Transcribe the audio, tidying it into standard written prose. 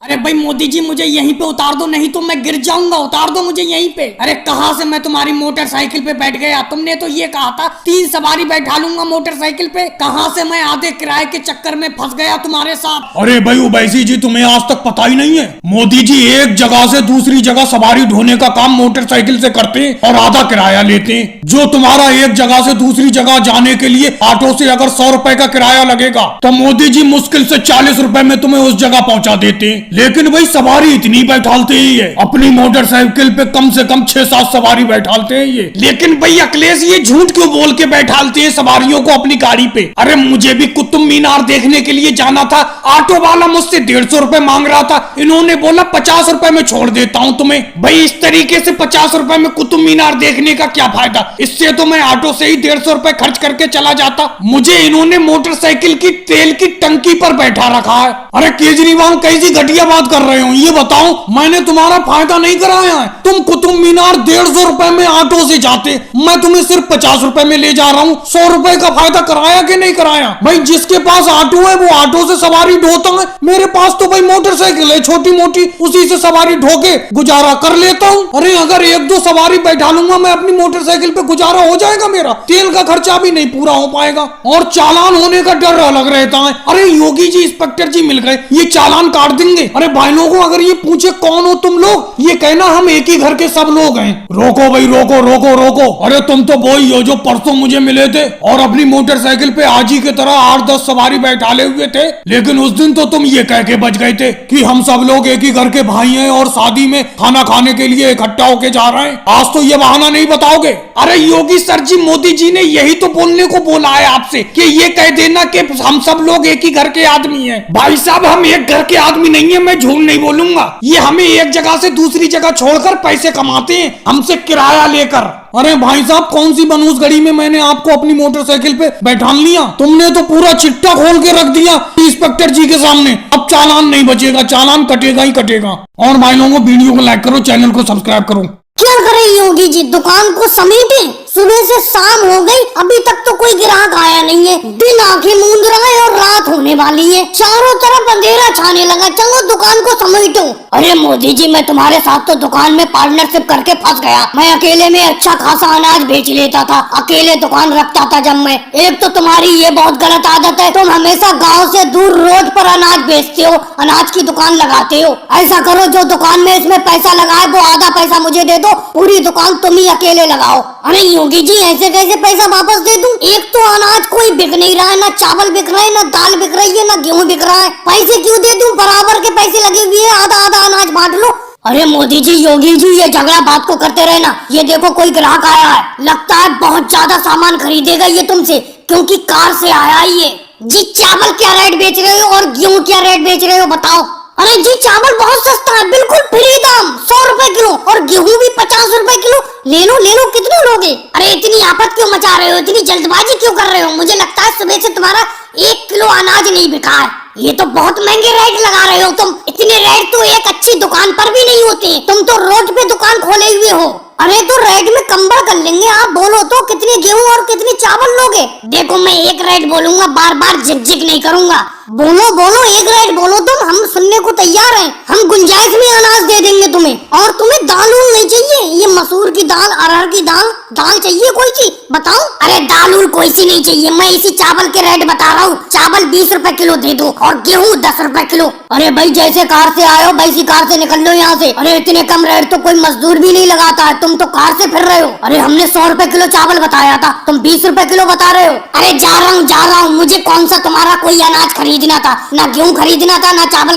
अरे भाई मोदी जी मुझे यहीं पे उतार दो, नहीं तो मैं गिर जाऊंगा। उतार दो मुझे यहीं पे। अरे कहाँ से मैं तुम्हारी मोटरसाइकिल पे बैठ गया? तुमने तो ये कहा था 3 सवारी बैठा लूंगा मोटरसाइकिल पे। कहाँ से मैं आधे किराए के चक्कर में फंस गया तुम्हारे साथ। अरे भाई उबैसी जी, तुम्हें आज तक पता ही नहीं है, मोदी जी एक जगह से दूसरी जगह सवारी ढोने का काम मोटरसाइकिल से करते हैं और आधा किराया लेते हैं। जो तुम्हारा एक जगह से दूसरी जगह जाने के लिए ऑटो से अगर 100 रुपए का किराया लगेगा तो मोदी जी मुश्किल से 40 रुपए में तुम्हें उस जगह पहुंचा देते हैं। लेकिन भाई सवारी इतनी बैठालते ही है, अपनी मोटरसाइकिल पे कम से कम 6-7 सवारी बैठालते हैं ये। लेकिन भाई अखिलेश ये झूठ क्यों बोल के बैठालते हैं सवारियों को अपनी गाड़ी पे? अरे मुझे भी कुतुब मीनार देखने के लिए जाना था, ऑटो वाला मुझसे 150 रुपए मांग रहा था, इन्होंने बोला 50 रुपए में छोड़ देता हूँ तुम्हें। भाई इस तरीके से 50 रुपए में कुतुब मीनार देखने का क्या फायदा? इससे तो मैं ऑटो से ही 150 रुपए खर्च करके चला जाता। मुझे इन्होंने मोटरसाइकिल की तेल की टंकी पर बैठा रखा है। अरे केजरीवाल कैसी घटिया बात कर रहे हो ये बताओ? मैंने तुम्हारा फायदा नहीं कराया है। तुम कुतुब मीनार 150 रुपए में ऑटो से जाते, मैं तुम्हें सिर्फ 50 रुपए में ले जा रहा हूँ। 100 रुपए का फायदा कराया कि नहीं कराया? भाई जिसके पास ऑटो है वो ऑटो से सवारी ढोता है, मेरे पास तो भाई मोटरसाइकिल है छोटी मोटी, उसी से सवारी ढो के गुजारा कर लेता हूँ। अरे अगर 1-2 सवारी बैठा लूंगा मैं अपनी मोटरसाइकिल पे, गुजारा हो जाएगा मेरा, तेल का खर्चा भी नहीं पूरा हो पाएगा और चालान होने का डर अलग रहता है। अरे योगी जी इंस्पेक्टर जी मिल गए, ये चालान काट देंगे। अरे भाई लोगों अगर ये पूछे कौन हो तुम लोग, ये कहना हम एक ही घर के सब लोग हैं। रोको भाई रोको रोको रोको। अरे तुम तो वही हो जो परसों मुझे मिले थे और अपनी मोटरसाइकिल पे आजी की तरह 8-10 सवारी बैठाले हुए थे, लेकिन उस दिन तो तुम ये कह के बच गए थे कि हम सब लोग एक ही घर के भाई हैं और शादी में खाना खाने के लिए इकट्ठा होके जा रहे हैं। आज तो ये बहाना नहीं बताओगे? अरे योगी सर जी, मोदी जी ने यही तो बोलने को बोला है आपसे कि ये कह देना कि हम सब लोग एक ही घर के आदमी हैं। भाई साहब हम एक घर के आदमी नहीं है, मैं झूठ नहीं बोलूंगा। ये हमें एक जगह से दूसरी जगह छोड़कर पैसे कमाते हैं, हमसे किराया लेकर। अरे भाई साहब कौन सी बनूस घड़ी में मैंने आपको अपनी मोटरसाइकिल पे बैठा लिया? तुमने तो पूरा चिट्टा खोल के रख दिया इंस्पेक्टर जी के सामने। अब चालान नहीं बचेगा, चालान कटेगा ही कटेगा। और भाई लोगों वीडियो को लाइक करो, चैनल को सब्सक्राइब करो। क्या करे योगी जी, दुकान को समेटे, सुबह से शाम हो गई, अभी तक तो कोई ग्राहक आया नहीं है। दिन आंखें मूंद रहा है और रात होने वाली है, चारों तरफ अंधेरा छाने लगा। चलो दुकान को समेटो। अरे मोदी जी मैं तुम्हारे साथ तो दुकान में पार्टनरशिप करके फंस गया। मैं अकेले में अच्छा खासा अनाज बेच लेता था, अकेले दुकान रखता था जब मैं। एक तो तुम्हारी ये बहुत गलत आदत है, तुम हमेशा गाँव से दूर रोड पर अनाज बेचते हो, अनाज की दुकान लगाते हो। ऐसा करो जो दुकान में इसमें पैसा लगाए वो आधा पैसा मुझे दे दो, पूरी दुकान तुम ही अकेले लगाओ। अरे योगी जी ऐसे कैसे पैसा वापस दे दूं? एक तो अनाज कोई बिक नहीं रहा है, ना चावल बिक रहा है, ना दाल बिक रही है, ना गेहूं बिक रहा है। पैसे क्यों दे दूं? बराबर के पैसे लगे हुए हैं, आधा आधा अनाज बांट लो। अरे मोदी जी योगी जी ये झगड़ा बात को करते रहना। ये देखो कोई ग्राहक आया है, लगता है बहुत ज्यादा सामान खरीदेगा ये तुमसे, क्योंकि कार से आया ये। जी चावल क्या रेट बेच रहे हो और गेहूं क्या रेट बेच रहे हो बताओ? अरे जी चावल बहुत सस्ता है, बिल्कुल फ्री दाम, 100 रुपए किलो, और गेहूं भी 50 रुपए किलो। ले लो, कितने लोगे? अरे इतनी आफत क्यों मचा रहे हो, इतनी जल्दबाजी क्यों कर रहे हो? मुझे लगता है सुबह से तुम्हारा 1 किलो अनाज नहीं बिका है। ये तो बहुत महंगे रेट लगा रहे हो तुम। इतने रेट तो एक अच्छी दुकान पर भी नहीं होते, तुम तो रोड पे दुकान खोले हुए हो। अरे तो रेट में कंबल कर लेंगे, आप बोलो तो कितने गेहूं और कितने चावल लोगे? देखो मैं एक रेट बोलूंगा, बार बार झिक नहीं करूंगा। बोलो एक रेट बोलो तुम, हम सुनने को तैयार हैं। हम गुंजाइश में अनाज दे देंगे तुम्हें। और तुम्हें दाल नहीं चाहिए? ये मसूर की दाल, अरहर की दाल चाहिए कोई चीज बताओ? अरे दाल कोई सी नहीं चाहिए, मैं इसी चावल के रेट बता रहा हूँ। चावल 20 रुपए किलो दे दो और गेहूं 10 रुपए किलो। अरे भाई जैसे कार से आए हो वैसी कार से निकल लो यहाँ से। अरे इतने कम रेट तो कोई मजदूर भी नहीं लगाता है, तुम तो कार से फिर रहे हो। अरे हमने 100 रुपए किलो चावल बताया था, तुम 20 रुपए किलो बता रहे हो। अरे जा रहा हूँ, मुझे कौन सा तुम्हारा कोई अनाज खरीदना था, ना गेहूं खरीदना था, ना चावल